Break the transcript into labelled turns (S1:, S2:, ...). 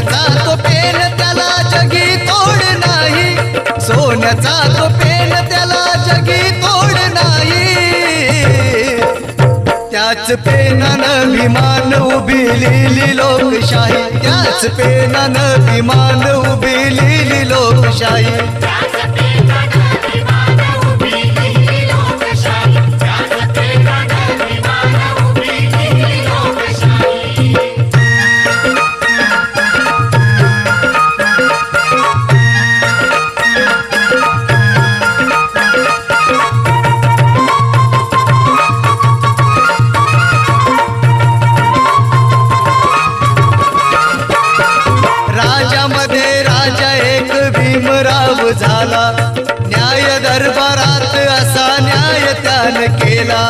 S1: सोन्याचा तो पेन त्याला जगी तोड नाही, सोन्याचा तो पेन त्याला जगी तोड नाही। त्याच पेनानं विमान उभी लिहिली लोकशाही, त्याच पेनानं विमान उभी लिहिली लोकशाही। राजामध्ये राजा एक भीमराव झाला, न्याय दरबारात असा न्याय त्यानं केला।